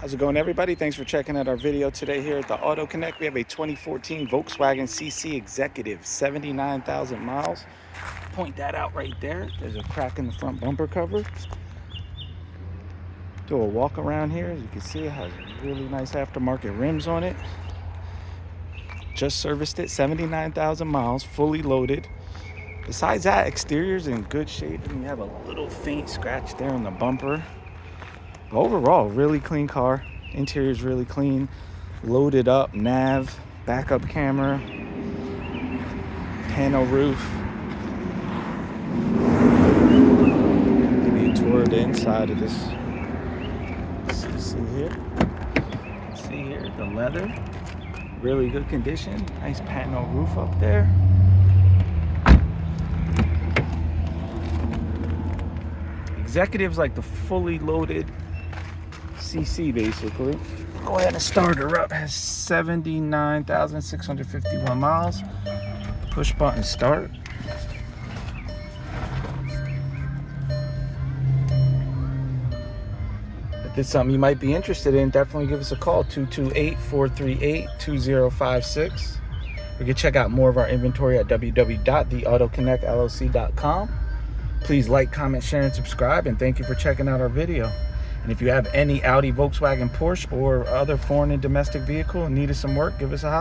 How's it going, everybody? Thanks for checking out our video today here at the Auto Connect. We have a 2014 Volkswagen CC Executive, 79,000 miles. Point that out right there. There's a crack in the front bumper cover. Do a walk around here. As you can see, it has really nice aftermarket rims on it. Just serviced it, 79,000 miles, fully loaded. Besides that, exterior's in good shape, and you have a little faint scratch there on the bumper. Overall, really clean car. Interior's really clean. Loaded up nav, backup camera, panel roof. Give you a tour of the inside of this CC here. You can see here the leather, really good condition. Nice panel roof up there. Executive's like the fully loaded CC basically. Go ahead and start her up. Has 79,651 miles. Push button start. If this is something you might be interested in, definitely give us a call, 228-438-2056. You can check out more of our inventory at www.theautoconnectllc.com. Please like, comment, share, and subscribe, and thank you for checking out our video. And if you have any Audi, Volkswagen, Porsche, or other foreign and domestic vehicle and needed some work, give us a holler.